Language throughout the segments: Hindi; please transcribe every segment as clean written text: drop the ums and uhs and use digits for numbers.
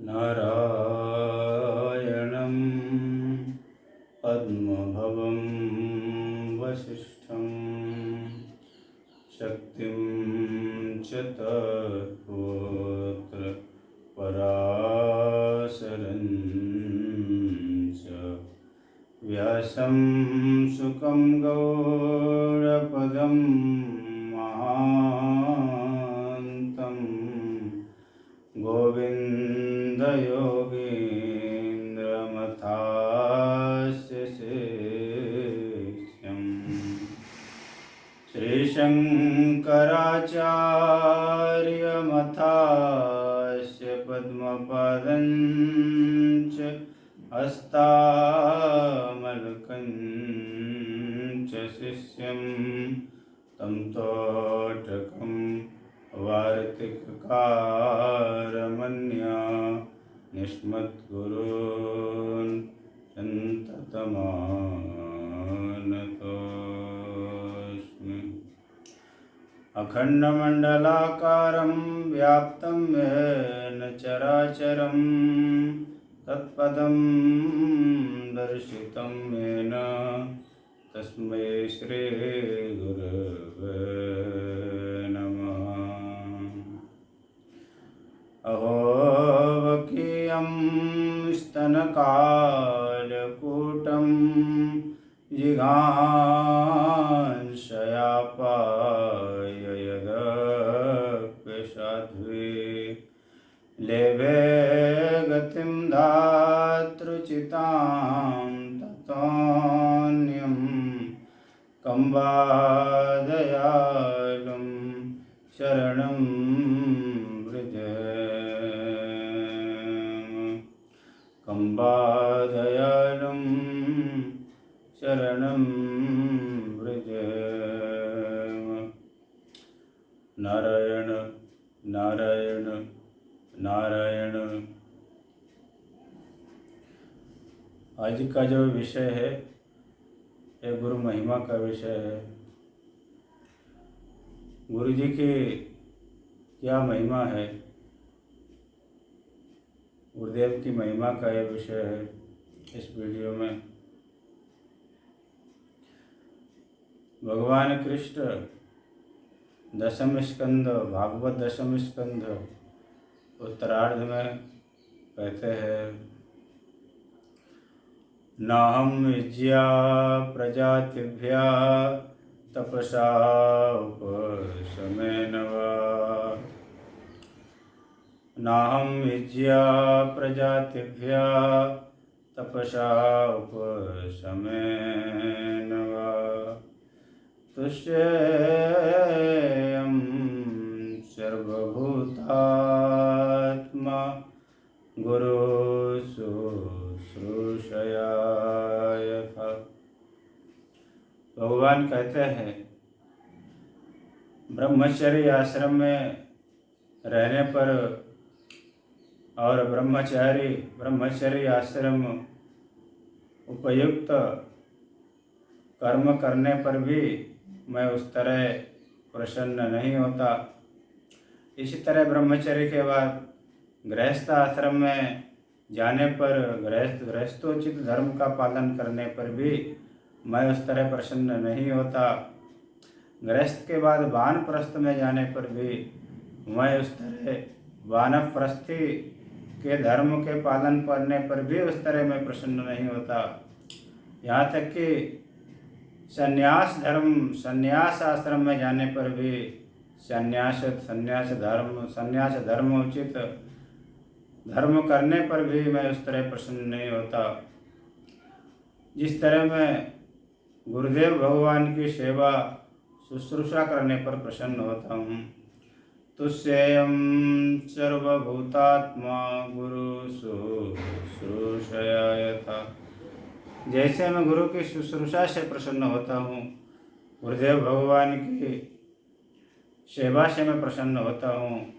नारायणं पद्मभवं वसिष्ठं शक्तिं च तत्पुत्र पराशरं च व्यासं शुकं गौडपदं महान्तं गोविन्दयोगीन्द्रमथास्य शिष्यम् श्रीशङ्कराचार्यमथास्य पद्मपादं च हस्तामलकं च शिष्यं तं तोटकं वार्तिककारमन्या निष्मद्गुरून् सन्ततमानतोऽस्मि। अखण्डमण्डलाकारं व्याप्तं येन चराचरं तत्पदं दर्शितं येन तस्मै श्रीगुरवे नमः। अहो वकीयं स्तनकालकूटं जिघांशयापाय यदप्यसाध्वी लेभे गतिं धातृचितां ततोऽन्यं कम्बादयालुं शरणं व्रज। कम्बादयालुं शरणं व्रज। नारायण नारायण नारायण। आज का जो विषय है ये गुरु महिमा का विषय है। गुरु जी की क्या महिमा है, गुरुदेव की महिमा का यह विषय है इस वीडियो में। भगवान कृष्ण दशम स्कंद भागवत दशम स्कंद उत्तरार्ध में कहते हैं, नाहं विज्ञा प्रजातिभ्यः तपसा उपशमेन वा। नाहं विज्ञा प्रजातिभ्यः तपसा उपशमेन वा। तुष्येयं सर्वभूतात्मा गुरुशुश्रूषया यथा। भगवान कहते हैं, ब्रह्मचर्य आश्रम में रहने पर और ब्रह्मचर्य आश्रम उपयुक्त कर्म करने पर भी मैं उस तरह प्रसन्न नहीं होता। इसी तरह ब्रह्मचर्य के बाद गृहस्थ आश्रम में जाने पर गृहस्थोचित धर्म का पालन करने पर भी मैं उस तरह प्रसन्न नहीं होता। गृहस्थ के बाद वानप्रस्थ में जाने पर भी मैं उस तरह वानप्रस्थी के धर्म के पालन करने पर भी उस तरह मैं प्रसन्न नहीं होता। यहाँ तक कि संन्यास आश्रम में जाने पर भी संन्यास धर्म उचित धर्म करने पर भी मैं उस तरह प्रसन्न नहीं होता। जिस तरह मैं गुरुदेव भगवान की सेवा शुश्रूषा करने पर प्रसन्न होता हूँ। तुष्येयं सर्वभूतात्मा गुरुशुश्रूषया यथा। जैसे मैं गुरु की शुश्रूषा से प्रसन्न होता हूँ, गुरुदेव भगवान की सेवा से मैं प्रसन्न होता हूँ,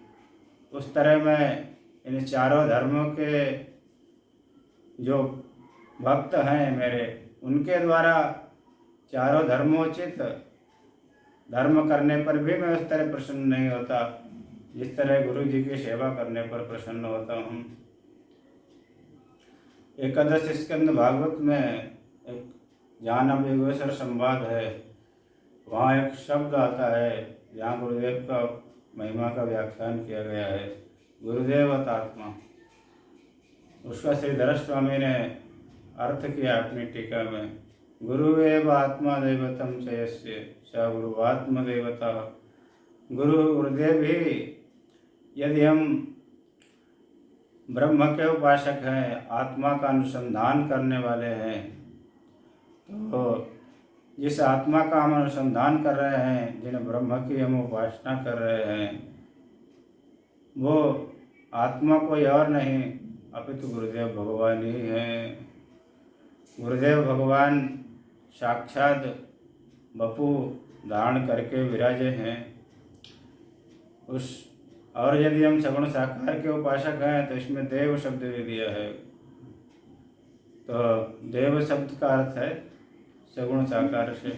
उस तरह मैं इन चारों धर्मों के जो भक्त हैं मेरे, उनके द्वारा चारों धर्मोचित धर्म करने पर भी मैं उस तरह प्रसन्न नहीं होता जिस तरह गुरु जी की सेवा करने पर प्रसन्न होता हूँ। एकादश स्कंद भागवत में एक जानव योगेश्वर संवाद है, वहाँ एक शब्द आता है जहाँ गुरुदेव का महिमा का व्याख्यान किया गया है, गुरुदेवत आत्मा। उसका श्री धर स्वामी ने अर्थ किया अपनी टीका में, गुरुएव आत्मा दैवतम चयस्य स गुरुवात्म देवता। गुरुदेव ही, यदि हम ब्रह्म के उपासक हैं, आत्मा का अनुसंधान करने वाले हैं, तो जिस आत्मा का हम अनुसंधान कर रहे हैं, जिन ब्रह्म की हम उपासना कर रहे हैं, वो आत्मा कोई और नहीं अपितु गुरुदेव भगवान ही हैं। गुरुदेव भगवान साक्षात बपू धारण करके विराजे हैं। और यदि हम सगुण साकार के उपासक हैं तो इसमें देव शब्द भी दिया है। तो देव शब्द का अर्थ है सगुण साकार से।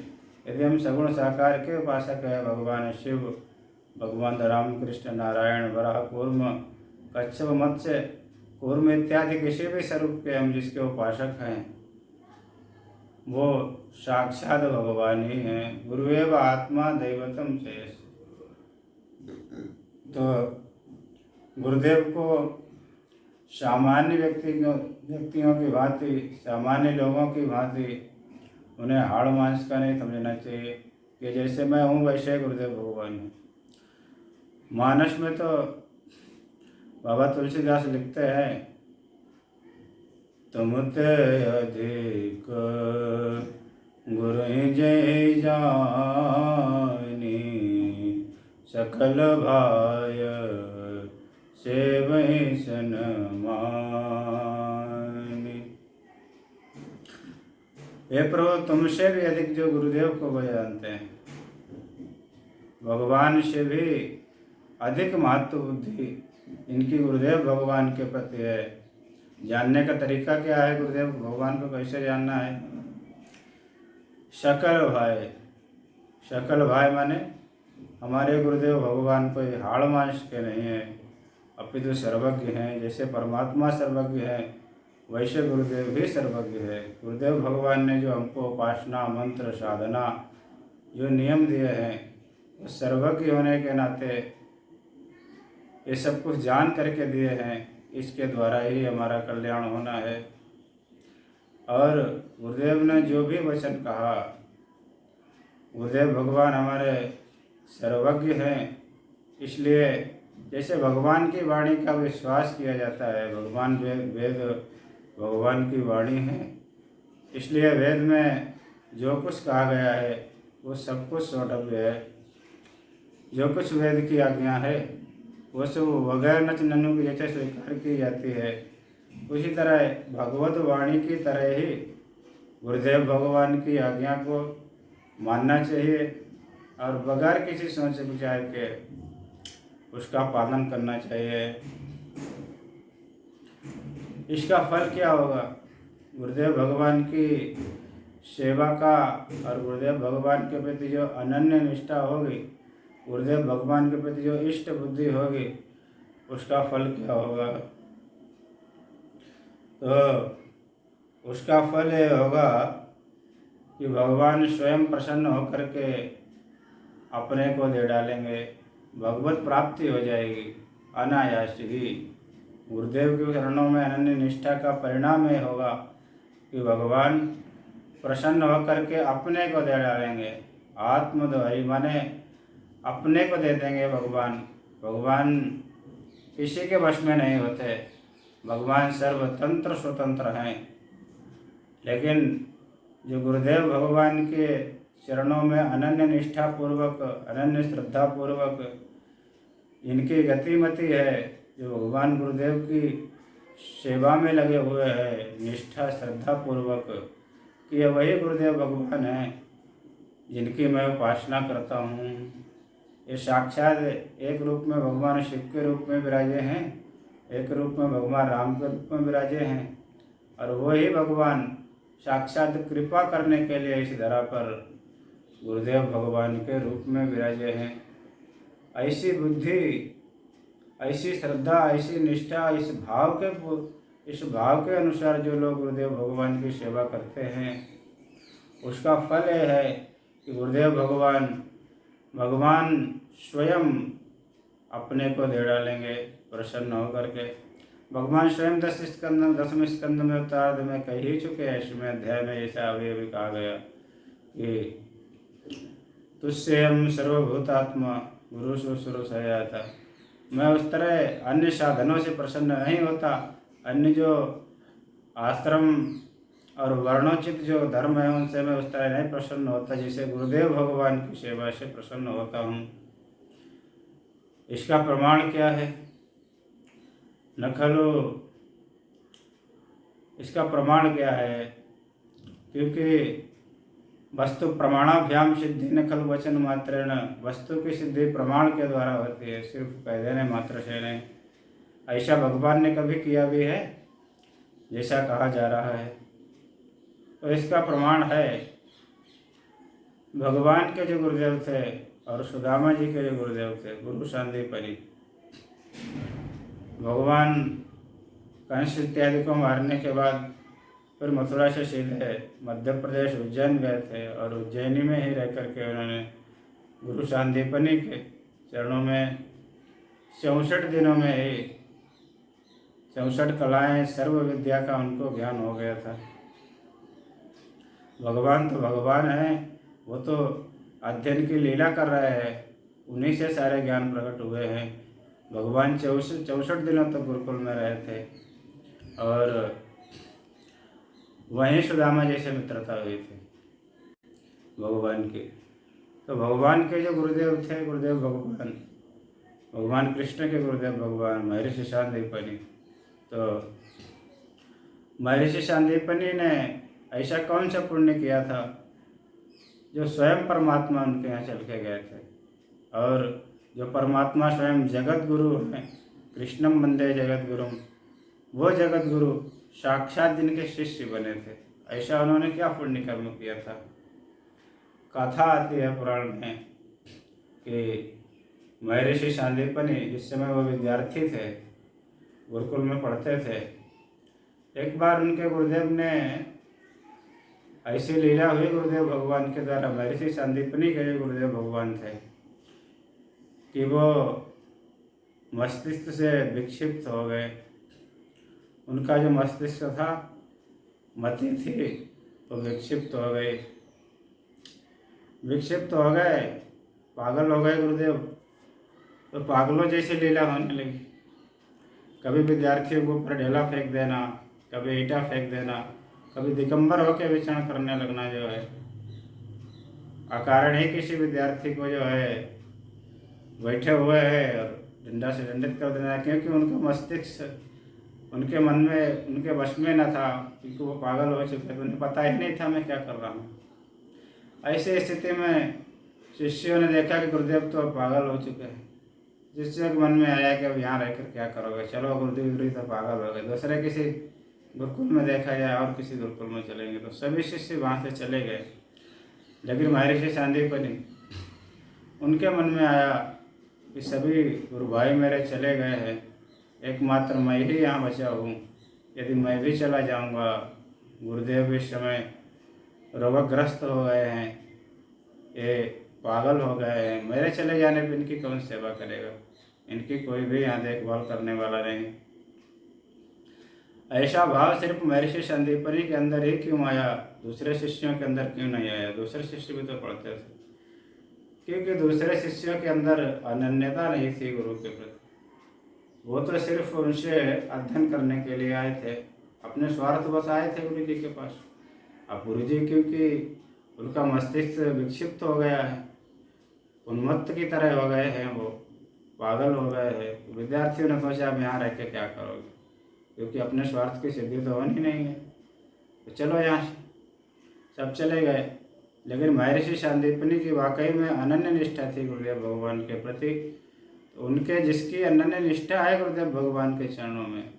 यदि हम सगुण साकार के उपासक हैं, भगवान शिव, भगवान राम कृष्ण नारायण वराह कूर्म कच्छप मत्स्य कूर्म इत्यादि किसी भी स्वरूप के हम जिसके उपासक हैं, वो साक्षात भगवान ही हैं। गुरुएव आत्मा दैवतम शेष। तो गुरुदेव को सामान्य व्यक्तियों की भांति, सामान्य लोगों की भांति उन्हें हाड़ मांस का नहीं समझना चाहिए कि जैसे मैं हूँ वैसे गुरुदेव भगवान हैं। मानस में तो बाबा तुलसीदास लिखते हैं, तुम ते अधिक गुरु जय जानी सकल भाय सेवहि सनमानि। हे प्रभु, तुमसे भी अधिक जो गुरुदेव को वो जानते हैं, भगवान से भी अधिक महत्व बुद्धि इनकी गुरुदेव भगवान के प्रति है। जानने का तरीका क्या है? गुरुदेव भगवान को कैसे जानना है? सकल भाई, सकल भाई माने हमारे गुरुदेव भगवान कोई हाड़ मांस के नहीं है, अपितु सर्वज्ञ हैं। जैसे परमात्मा सर्वज्ञ है, वैसे गुरुदेव भी सर्वज्ञ है। गुरुदेव भगवान ने जो हमको उपासना, मंत्र, साधना जो नियम दिए हैं, वो सर्वज्ञ होने के नाते ये सब कुछ जान करके दिए हैं। इसके द्वारा ही हमारा कल्याण होना है। और गुरुदेव ने जो भी वचन कहा, गुरुदेव भगवान हमारे सर्वज्ञ हैं। इसलिए जैसे भगवान की वाणी का विश्वास किया जाता है, भगवान वेद भगवान की वाणी है, इसलिए वेद में जो कुछ कहा गया है वो सब कुछ सौटव्य है। जो कुछ वेद की आज्ञा है वो सब वगैर नच ननु की जैसे स्वीकार की जाती है, उसी तरह भगवत वाणी की तरह ही गुरुदेव भगवान की आज्ञा को मानना चाहिए और बगैर किसी सोच विचार के उसका पालन करना चाहिए। इसका फल क्या होगा? गुरुदेव भगवान की सेवा का और गुरुदेव भगवान के प्रति जो अनन्य निष्ठा होगी, गुरुदेव भगवान के प्रति जो इष्ट बुद्धि होगी, उसका फल क्या होगा? तो उसका फल ये होगा कि भगवान स्वयं प्रसन्न होकर के अपने को दे डालेंगे, भगवत प्राप्ति हो जाएगी अनायास ही। गुरुदेव के चरणों में अनन्य निष्ठा का परिणाम ये होगा कि भगवान प्रसन्न होकर के अपने को दे डालेंगे। आत्मद्वारी माने अपने को दे देंगे भगवान। भगवान किसी के वश में नहीं होते, भगवान सर्वतंत्र स्वतंत्र हैं। लेकिन जो गुरुदेव भगवान के चरणों में अनन्य निष्ठा पूर्वक, अनन्य श्रद्धा पूर्वक इनकी गतिमति है, जो भगवान गुरुदेव की सेवा में लगे हुए हैं निष्ठा श्रद्धा पूर्वक, कि ये वही गुरुदेव भगवान हैं जिनकी मैं उपासना करता हूँ। ये साक्षात एक रूप में भगवान शिव के रूप में विराजे हैं, एक रूप में भगवान राम के रूप में विराजे हैं, और वही भगवान साक्षात कृपा करने के लिए इस धरा पर गुरुदेव भगवान के रूप में विराजे हैं। ऐसी बुद्धि, ऐसी श्रद्धा, ऐसी निष्ठा, इस भाव के इस भाव के अनुसार जो लोग गुरुदेव भगवान की सेवा करते हैं उसका फल यह है कि गुरुदेव भगवान स्वयं अपने को दे डालेंगे प्रसन्न होकर के। भगवान स्वयं 10वें स्कंद में उत्तरार्ध में कह ही चुके हैं, इसमें अध्याय में ऐसा अभी कहा गया कि तुझसे हम सर्वभूतात्मा गुरु शुश्रूष था। मैं उस तरह अन्य साधनों से प्रसन्न नहीं होता, अन्य जो आश्रम और वर्णोचित जो धर्म है उनसे मैं उस तरह नहीं प्रसन्न होता जिसे गुरुदेव भगवान की सेवा से प्रसन्न होता हूँ। इसका प्रमाण क्या है? न खलु, इसका प्रमाण क्या है? क्योंकि वस्तु प्रमाणाभ्याम सिद्धि न खलु वचन मात्रेण, वस्तु की सिद्धि प्रमाण के द्वारा होती है, सिर्फ कह देने मात्र से नहीं। ऐसा भगवान ने कभी किया भी है जैसा कहा जा रहा है? तो इसका प्रमाण है भगवान के जो गुरुदेव थे और सुदामा जी के जो गुरुदेव थे, गुरु सांदीपनि। भगवान कंस इत्यादि को मारने के बाद फिर मथुरा से सीधे मध्य प्रदेश उज्जैन गए थे और उज्जैनी में ही रह करके उन्होंने गुरु सांदीपनि के चरणों में 64 दिनों में ही 64 कलाएं सर्व विद्या का उनको ज्ञान हो गया था। भगवान तो भगवान हैं, वो तो अध्ययन की लीला कर रहे हैं, उन्हीं से सारे ज्ञान प्रकट हुए हैं। भगवान 64 दिनों तक गुरुकुल में रहे थे और वहीं सुदामा जी से मित्रता हुई थी भगवान की। तो भगवान के जो गुरुदेव थे, गुरुदेव भगवान कृष्ण के गुरुदेव भगवान महर्षि सांदीपनि। तो महर्षि सांदीपनि ने ऐसा कौन सा पुण्य किया था जो स्वयं परमात्मा उनके यहाँ चल के गए थे, और जो परमात्मा स्वयं जगत गुरु हैं, कृष्णम वंदे जगत गुरुम, वो जगत गुरु साक्षात जिनके शिष्य बने थे, ऐसा उन्होंने क्या पुण्य कर्म किया था? कथा आती है पुराण में कि महर्षि सांदीपनि जिस समय वो विद्यार्थी थे, गुरुकुल में पढ़ते थे, एक बार उनके गुरुदेव ने ऐसी लीला हुई गुरुदेव भगवान के द्वारा, महर्षि सांदीपनि के जो गुरुदेव भगवान थे, कि वो मस्तिष्क से विक्षिप्त हो गए। उनका जो मस्तिष्क था, मति थी, तो विक्षिप्त हो गए, पागल हो गए गुरुदेव। तो पागलों जैसी लीला होने लगी, कभी विद्यार्थियों के ऊपर ढेला फेंक देना, कभी ईंटा फेंक देना, कभी दिगंबर होकर विचरण करने लगना, जो है अकारण ही किसी विद्यार्थी को जो है बैठे हुए है और डंडा से दंडित कर देना, क्योंकि उनका मस्तिष्क उनके मन में, उनके वश में न था, क्योंकि वो पागल हो चुके थे, उन्हें पता ही नहीं था मैं क्या कर रहा हूँ। ऐसी स्थिति में शिष्यों ने देखा कि गुरुदेव तो पागल हो चुके हैं। शिष्यों के मन में आया कि अब यहाँ रहकर क्या करोगे, चलो गुरुदेव तो पागल हो गए, दूसरे किसी गुरुकुल में देखा जाए और किसी गुरुकुल में चलेंगे। तो सभी शिष्य वहाँ से चले गए, लेकिन महर्षि सांदीपनि, उनके मन में आया कि सभी गुरु भाई मेरे चले गए हैं, एकमात्र मैं ही यहाँ बचा हूँ, यदि मैं भी चला जाऊँगा, गुरुदेव इस समय रोगग्रस्त हो गए हैं, ये पागल हो गए हैं, मेरे चले जाने पर इनकी कौन सेवा करेगा, इनकी कोई भी यहाँ देखभाल करने वाला नहीं। ऐसा भाव सिर्फ महर्षि सांदीपनि के अंदर ही क्यों आया, दूसरे शिष्यों के अंदर क्यों नहीं आया? दूसरे शिष्य भी तो पढ़ते थे, क्योंकि दूसरे शिष्यों के अंदर अनन्यता नहीं थी गुरु के प्रति। वो तो सिर्फ उनसे अध्ययन करने के लिए आए थे, अपने स्वार्थ बस आए थे गुरु जी के पास। अब गुरु जी क्योंकि उनका मस्तिष्क विक्षिप्त हो गया है, उन्मत्त की तरह हो गए हैं, वो पागल हो गए हैं, विद्यार्थियों ने सोचा अब यहाँ रह के क्या करोगे, क्योंकि अपने स्वार्थ की सिद्धि तो होनी नहीं है, तो चलो यहाँ से। सब चले गए, लेकिन महर्षि सांदीपनि की वाकई में अनन्य निष्ठा थी गुरुदेव भगवान के प्रति। तो उनके जिसकी अनन्य निष्ठा है गुरुदेव भगवान के चरणों में,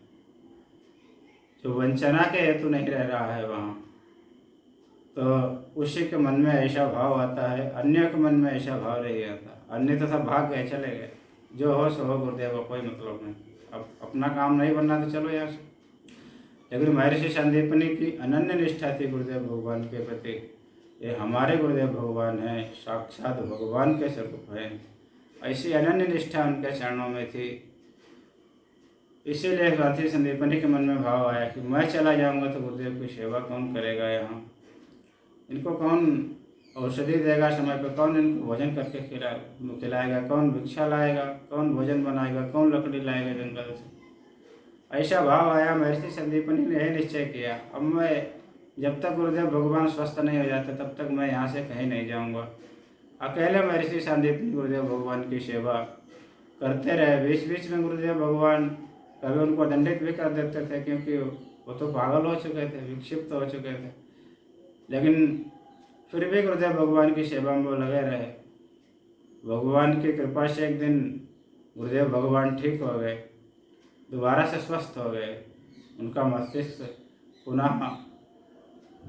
जो वंचना के हेतु नहीं रह रहा है वहाँ, तो उसी के मन में ऐसा भाव आता है, अन्य के मन में ऐसा भाव नहीं आता। अन्य तो सब भाग गए, चले गए, जो हो सो हो, गुरुदेव को कोई मतलब नहीं, अब अपना काम नहीं बनना तो चलो यहाँ से। लेकिन महर्षि संदीपनी की अनन्य निष्ठा थी गुरुदेव भगवान के प्रति। ये हमारे गुरुदेव भगवान हैं, साक्षात भगवान के स्वरूप हैं। ऐसी अनन्य निष्ठा उनके चरणों में थी। इसीलिए महर्षि संदीपनी के मन में भाव आया कि मैं चला जाऊंगा तो गुरुदेव की सेवा कौन करेगा, यहाँ इनको कौन औषधि देगा, समय पर कौन इनको भोजन करके खिलाएगा, कौन भिक्षा लाएगा, कौन भोजन बनाएगा, कौन लकड़ी लाएगा जंगल से। ऐसा भाव आया। महर्षि संदीपनी ने यह निश्चय किया, अब मैं जब तक गुरुदेव भगवान स्वस्थ नहीं हो जाते तब तक मैं यहाँ से कहीं नहीं जाऊँगा। अकेले महर्षि संदीपनी गुरुदेव भगवान की सेवा करते रहे। बीच बीच में गुरुदेव भगवान कभी उनको दंडित भी कर देते थे, क्योंकि वो तो पागल हो चुके थे, विक्षिप्त हो चुके थे, लेकिन फिर भी गुरुदेव भगवान की सेवा में वो लगे रहे। भगवान की कृपा से एक दिन गुरुदेव भगवान ठीक हो गए, दोबारा से स्वस्थ हो गए। उनका मस्तिष्क पुनः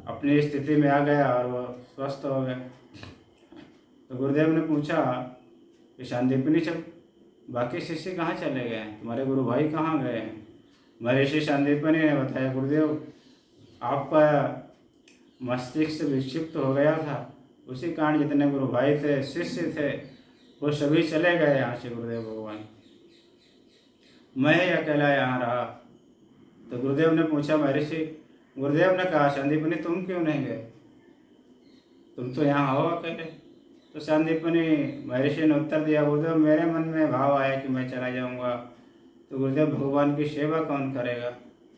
अपनी स्थिति में आ गया और वो स्वस्थ हो गए। तो गुरुदेव ने पूछा कि संदीपनी सब बाकी शिष्य कहाँ चले गए हैं, तुम्हारे गुरु भाई कहाँ गए हैं। महर्षि संदीपनी ने बताया, गुरुदेव आपका मस्तिष्क विक्षिप्त हो गया था, उसी कारण जितने गुरु भाई थे, शिष्य थे, वो सभी चले गए यहाँ से गुरुदेव भगवान, मैं ही अकेला यहाँ रहा। तो गुरुदेव ने पूछा, महर्षि गुरुदेव ने कहा, संदीपनी तुम क्यों नहीं गए, तुम तो यहाँ हो अकेले। तो संदीपनी महर्षि ने उत्तर दिया, गुरुदेव मेरे मन में भाव आया कि मैं चला जाऊँगा तो गुरुदेव भगवान की सेवा कौन करेगा,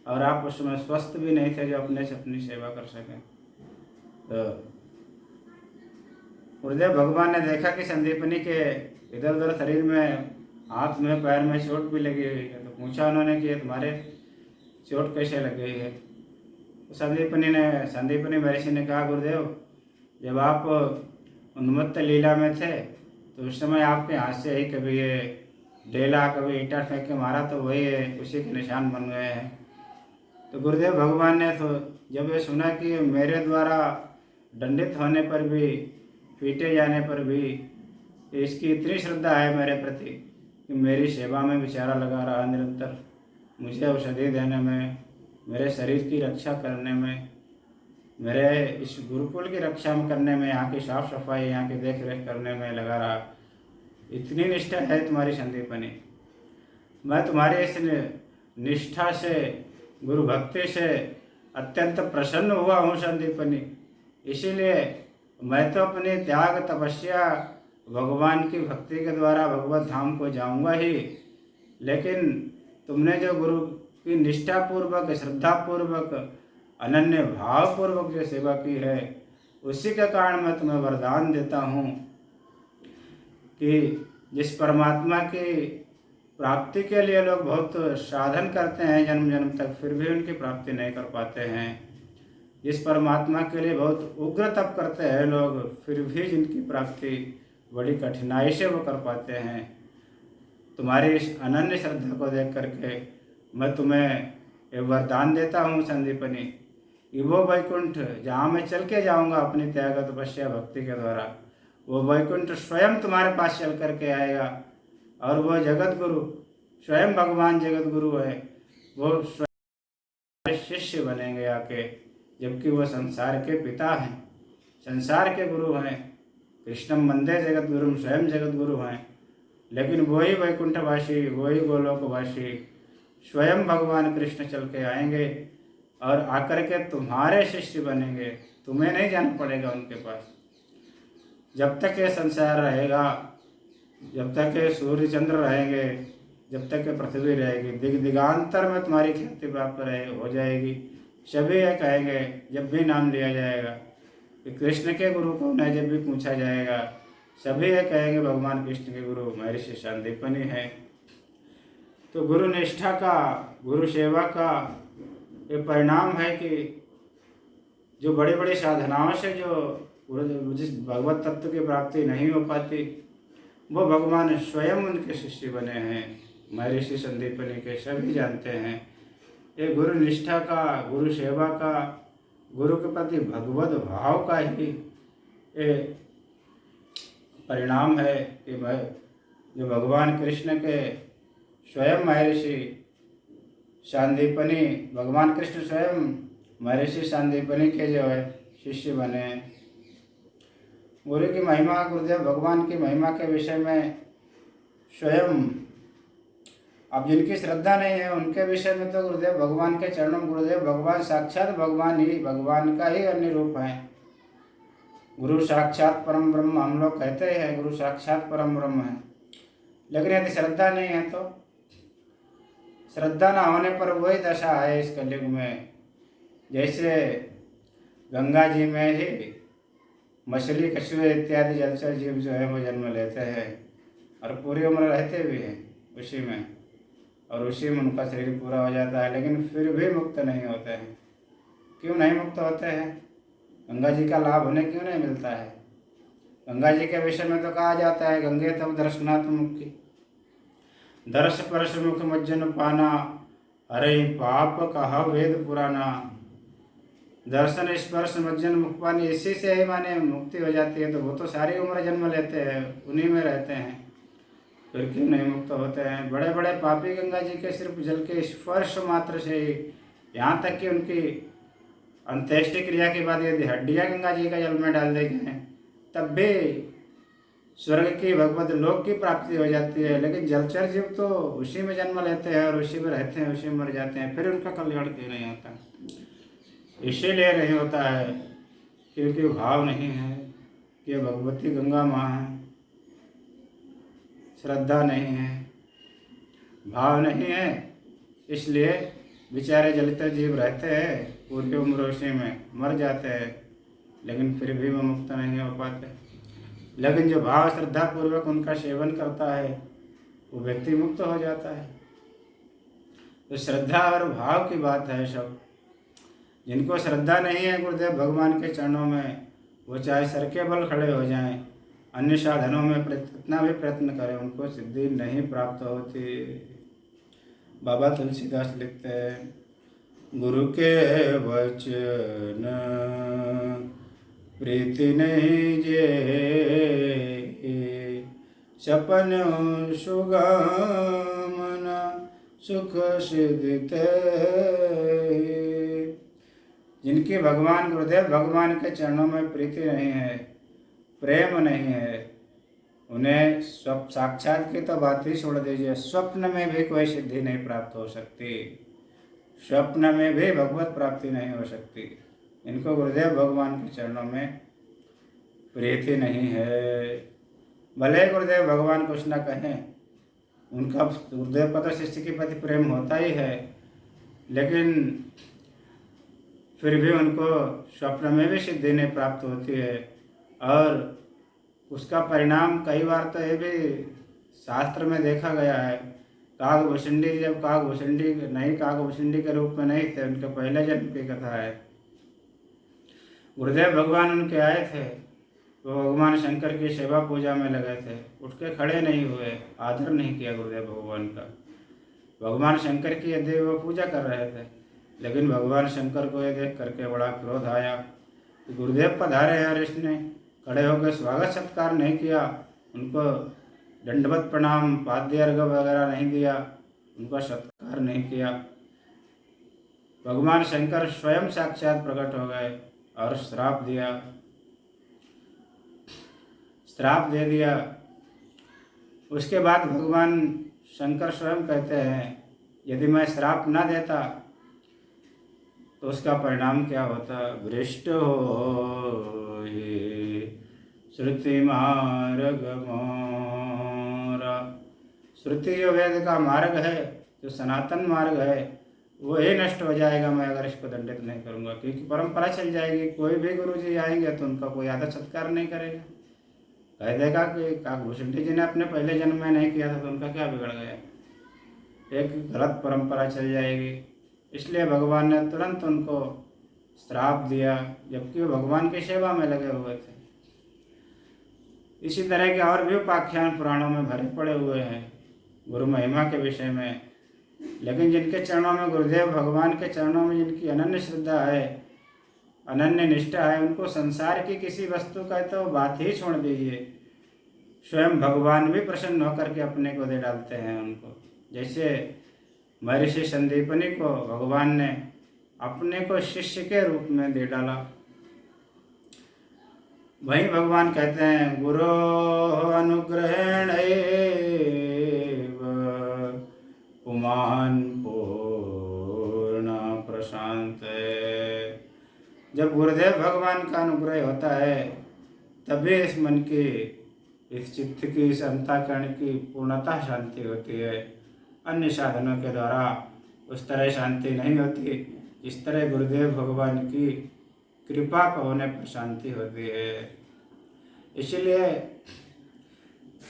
और आप उस समय स्वस्थ भी नहीं थे जो अपने से अपनी सेवा कर सकें। तो गुरुदेव भगवान ने देखा कि संदीपनी के इधर उधर शरीर में, हाथ में, पैर में चोट भी लगी हुई है। तो पूछा उन्होंने कि तुम्हारे चोट कैसे लग गई है। तो संदीपनी महर्षि ने कहा, गुरुदेव जब आप उन्मत्त लीला में थे तो उस समय आपके हाथ से ही कभी ये डेला, कभी ईंटा फेंक के मारा, तो वही है, उसी के निशान बन गए हैं। तो गुरुदेव भगवान ने तो जब ये सुना कि मेरे द्वारा दंडित होने पर भी, पीटे जाने पर भी इसकी इतनी श्रद्धा है मेरे प्रति कि मेरी सेवा में बेचारा लगा रहा निरंतर, मुझे औषधि देने में, मेरे शरीर की रक्षा करने में, मेरे इस गुरुकुल की रक्षा करने में, यहाँ की साफ सफाई, यहाँ की देख रेख करने में लगा रहा। इतनी निष्ठा है तुम्हारी संदीपनी। मैं तुम्हारी इस निष्ठा से, गुरु भक्ति से अत्यंत प्रसन्न हुआ हूँ संदीपनी। इसीलिए मैं तो अपनी त्याग तपस्या भगवान की भक्ति के द्वारा भगवत धाम को जाऊंगा ही, लेकिन तुमने जो गुरु की निष्ठापूर्वक, श्रद्धापूर्वक, अनन्य भावपूर्वक जो सेवा की है, उसी के कारण मैं तुम्हें वरदान देता हूँ कि जिस परमात्मा की प्राप्ति के लिए लोग बहुत साधन करते हैं जन्म जन्म तक, फिर भी उनकी प्राप्ति नहीं कर पाते हैं, जिस परमात्मा के लिए बहुत उग्र तप करते हैं लोग, फिर भी जिनकी प्राप्ति बड़ी कठिनाई से वो कर पाते हैं, तुम्हारी इस अनन्य श्रद्धा को देख करके मैं तुम्हें ये वरदान देता हूँ संदीपनी कि वो वैकुंठ जहाँ मैं चल के जाऊँगा अपनी त्याग तपस्या भक्ति के द्वारा, वो वैकुंठ स्वयं तुम्हारे पास चल करके आएगा। और वो जगत गुरु, स्वयं भगवान जगत गुरु है, वो स्वयं शिष्य बनेंगे आके, जबकि वो संसार के पिता हैं, संसार के गुरु हैं। कृष्णम वंदे जगत गुरु, स्वयं जगत गुरु हैं, लेकिन वही वैकुंठवासी, वही गोलोकवासी, स्वयं भगवान कृष्ण चल के आएंगे और आकर के तुम्हारे शिष्य बनेंगे। तुम्हें नहीं जाना पड़ेगा उनके पास। जब तक ये संसार रहेगा, जब तक ये सूर्य चंद्र रहेंगे, जब तक ये पृथ्वी रहेगी, दिगांतर में तुम्हारी ख्याति प्राप्त हो जाएगी। सभी ये कहेंगे जब भी नाम लिया जाएगा कि कृष्ण के गुरु कौन है, जब भी पूछा जाएगा सभी ये कहेंगे भगवान कृष्ण के गुरु महर्षि संदीपनी है। तो गुरु निष्ठा का, गुरु सेवा का ये परिणाम है कि जो बड़ी बड़ी साधनाओं से जो जिस भगवत तत्व की प्राप्ति नहीं हो पाती, वो भगवान स्वयं उनके शिष्य बने हैं। महर्षि संदीपनी के सभी जानते हैं। ये गुरु निष्ठा का, गुरु सेवा का, गुरु के प्रति भगवत भाव का ही ये परिणाम है कि जो भगवान कृष्ण के स्वयं महर्षि सांदीपनी भगवान कृष्ण स्वयं महर्षि सांदीपनी के जो है शिष्य बने। गुरु की महिमा, गुरुदेव भगवान की महिमा के विषय में स्वयं, अब जिनकी श्रद्धा नहीं है उनके विषय में तो गुरुदेव भगवान के चरणों में, गुरुदेव भगवान साक्षात भगवान ही, भगवान का ही अन्य रूप है। गुरु साक्षात परम ब्रह्म हम लोग कहते हैं, गुरु साक्षात परम ब्रह्म है। लेकिन यदि श्रद्धा नहीं है तो, श्रद्धा ना होने पर वही दशा है इस कलयुग में। जैसे गंगा जी में ही मछली, कछुए इत्यादि जलचर जीव जो है वो जन्म लेते हैं और पूरी उम्र रहते भी हैं उसी में, और उसी में उनका शरीर पूरा हो जाता है, लेकिन फिर भी मुक्त नहीं होते हैं। क्यों नहीं मुक्त होते हैं? गंगा जी का लाभ उन्हें क्यों नहीं मिलता है? गंगा जी के विषय में तो कहा जाता है, गंगे तब दर्शनात् मुक्ति, दर्श परश मुख मज्जन पाना, अरे पाप कहा वेद पुराना। दर्शन स्पर्श मज्जन मुख पानी, इसी से ही माने मुक्ति हो जाती है। तो वो तो सारी उम्र जन्म लेते हैं, उन्हीं में रहते हैं, फिर क्यों नहीं मुक्त होते हैं? बड़े बड़े पापी गंगा जी के सिर्फ जल के स्पर्श मात्र से ही, यहाँ तक कि उनकी अंत्येष्टि क्रिया के बाद यदि हड्डियाँ गंगा जी का जल में डाल दी गए तब भी स्वर्ग की, भगवत लोक की प्राप्ति हो जाती है। लेकिन जलचर जीव तो उसी में जन्म लेते हैं और उसी में रहते हैं, उसी में मर जाते हैं, फिर उनका कल्याण क्यों नहीं होता? इसीलिए नहीं होता है क्योंकि भाव नहीं है कि भगवती गंगा माँ है, श्रद्धा नहीं है, भाव नहीं है, इसलिए बेचारे जलचर जीव रहते हैं, पूरी उम्र उसी में मर जाते हैं, लेकिन फिर भी वो मुक्त नहीं हो पाते। लेकिन जो भाव श्रद्धा पूर्वक उनका सेवन करता है वो व्यक्ति मुक्त हो जाता है। तो श्रद्धा और भाव की बात है सब। जिनको श्रद्धा नहीं है गुरुदेव भगवान के चरणों में, वो चाहे सर के बल खड़े हो जाएं, अन्य साधनों में कितना भी प्रयत्न करें, उनको सिद्धि नहीं प्राप्त होती। बाबा तुलसीदास लिखते हैं, गुरु के वचन प्रीति नहीं जे, सपन सुगमन सुख सिद्धते। जिनकी भगवान गुरुदेव भगवान के चरणों में प्रीति नहीं है, प्रेम नहीं है, उन्हें साक्षात की तो बात ही छोड़ दीजिए, स्वप्न में भी कोई सिद्धि नहीं प्राप्त हो सकती, स्वप्न में भी भगवत प्राप्ति नहीं हो सकती। इनको गुरुदेव भगवान के चरणों में प्रीति नहीं है। भले गुरुदेव भगवान कुछ न कहें, उनका गुरुदेव का तो शिष्य के प्रति प्रेम होता ही है, लेकिन फिर भी उनको स्वप्न में भी सिद्धि नहीं प्राप्त होती है। और उसका परिणाम कई बार तो ये भी शास्त्र में देखा गया है। काकभूषुंडी, जब काकभूषुंडी नहीं, काकभूषुंडी के रूप में नहीं थे, उनके पहले जन्म की कथा है। गुरुदेव भगवान उनके आए थे, वो भगवान शंकर की सेवा पूजा में लगे थे, उठ के खड़े नहीं हुए, आदर नहीं किया गुरुदेव भगवान का। भगवान शंकर की यदि वो पूजा कर रहे थे, लेकिन भगवान शंकर को ये देख करके बड़ा क्रोध आया कि गुरुदेव पधारे हैं और इसने खड़े होकर स्वागत सत्कार नहीं किया, उनको दंडवत प्रणाम, पाद्य अर्घ्य वगैरह नहीं दिया, उनका सत्कार नहीं किया। भगवान शंकर स्वयं साक्षात प्रकट हो गए और श्राप दिया, श्राप दे दिया। उसके बाद भगवान शंकर स्वयं कहते हैं, यदि मैं श्राप न देता तो उसका परिणाम क्या होता? भ्रष्ट हो श्रुति मार्ग मोरा। श्रुति जो वेद का मार्ग है, जो सनातन मार्ग है, वो ही नष्ट हो जाएगा मैं अगर इसको दंडित नहीं करूँगा, क्योंकि परंपरा चल जाएगी। कोई भी गुरु जी आएंगे तो उनका कोई आदर सत्कार नहीं करेगा, कह देगा कि काकभूषुंडी जी ने अपने पहले जन्म में नहीं किया था तो उनका क्या बिगड़ गया, एक गलत परंपरा चल जाएगी। इसलिए भगवान ने तुरंत उनको श्राप दिया, जबकि वो भगवान की सेवा में लगे हुए थे। इसी तरह के और भी उपाख्यान पुराणों में भरे पड़े हुए हैं गुरु महिमा के विषय में। लेकिन जिनके चरणों में, गुरुदेव भगवान के चरणों में जिनकी अनन्य श्रद्धा है, अनन्य निष्ठा है, उनको संसार की किसी वस्तु का तो बात ही छोड़ दीजिए, स्वयं भगवान भी प्रसन्न होकर के अपने को दे डालते हैं उनको। जैसे महर्षि संदीपनी को भगवान ने अपने को शिष्य के रूप में दे डाला। वहीं भगवान कहते हैं गुरो अनुग्रहेण पुमान पूर्ण प्रशांत। जब गुरुदेव भगवान का अनुग्रह होता है तभी इस मन की, इस चित्त की, इस अंतःकरण की पूर्णतः शांति होती है। अन्य साधनों के द्वारा उस तरह शांति नहीं होती जिस तरह गुरुदेव भगवान की कृपा होने पर शांति होती है। इसलिए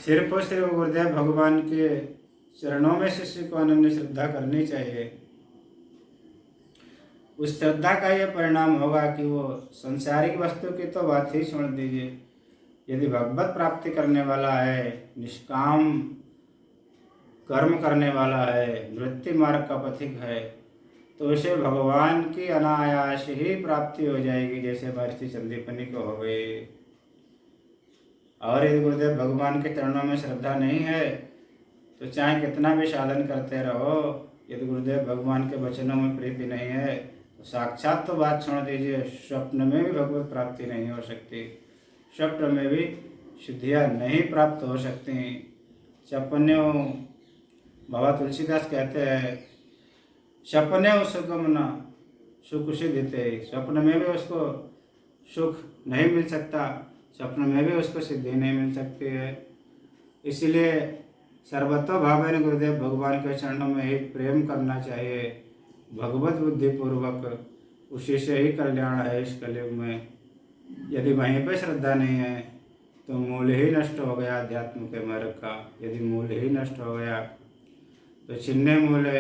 सिर्फ और सिर्फ गुरुदेव भगवान के चरणों में शिष्य को अनन्य श्रद्धा करनी चाहिए। उस श्रद्धा का यह परिणाम होगा कि वो संसारिक वस्तु की तो बात ही छोड़ दीजिए, यदि भगवत प्राप्ति करने वाला है, निष्काम कर्म करने वाला है, वृत्ति मार्ग का पथिक है, तो उसे भगवान की अनायास ही प्राप्ति हो जाएगी, जैसे महर्षि संदीपनी को हो गई। और यदि गुरुदेव भगवान के चरणों में श्रद्धा नहीं है तो चाहे कितना भी साधन करते रहो, यदि गुरुदेव भगवान के वचनों में प्रीति नहीं है तो साक्षात तो बात छोड़ दीजिए, स्वप्न में भी भगवत प्राप्ति नहीं हो सकती, स्वप्न में भी सिद्धियाँ नहीं प्राप्त हो सकती। सपन्यों बाबा तुलसीदास कहते हैं सपने सुगम न सुख सिद्धिते, स्वप्न में भी उसको सुख नहीं मिल सकता, स्वप्न में भी उसको सिद्धि नहीं मिल सकती है। इसलिए सर्वतो भावेन गुरुदेव भगवान के चरणों में ही प्रेम करना चाहिए, भगवत बुद्धि पूर्वक, उसी से ही कल्याण है इस कलयुग में। यदि वहीं पर श्रद्धा नहीं है तो मूल ही नष्ट हो गया अध्यात्म के मार्ग का। यदि मूल ही नष्ट हो गया तो छिन्ने मूले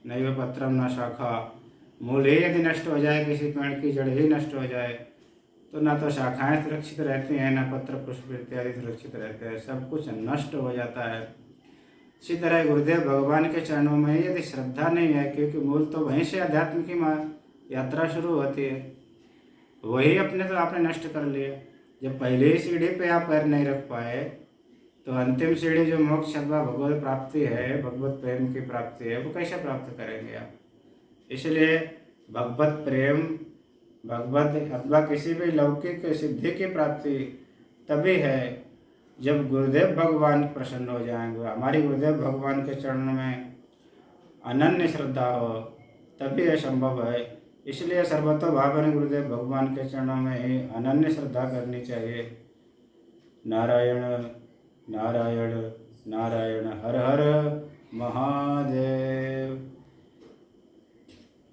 नैव पत्रम न शाखा, मूल ही यदि नष्ट हो जाए, किसी पेड़ की जड़ ही नष्ट हो जाए तो ना तो शाखाएं सुरक्षित रहती हैं, ना पत्र पुष्प इत्यादि सुरक्षित रहते हैं, सब कुछ नष्ट हो जाता है। इसी तरह गुरुदेव भगवान के चरणों में यदि श्रद्धा नहीं है, क्योंकि मूल तो वहीं से अध्यात्म की यात्रा शुरू होती है, वही अपने तो आपने नष्ट कर लिया। जब पहले ही सीढ़ी पे आप पैर नहीं रख पाए तो अंतिम सीढ़ी जो मोक्ष अथवा भगवत प्राप्ति है, भगवत प्रेम की प्राप्ति है, वो कैसे प्राप्त करेंगे आप। इसलिए भगवत प्रेम, भगवत अथवा किसी भी लौकिक सिद्धि की प्राप्ति तभी है जब गुरुदेव भगवान प्रसन्न हो जाएंगे, हमारी गुरुदेव भगवान के चरणों में अनन्य श्रद्धा हो, तभी यह संभव है। इसलिए सर्वतो भावेन गुरुदेव भगवान के चरणों में ही अनन्य श्रद्धा करनी चाहिए। नारायण नारायण नारायण, हर हर महादेव।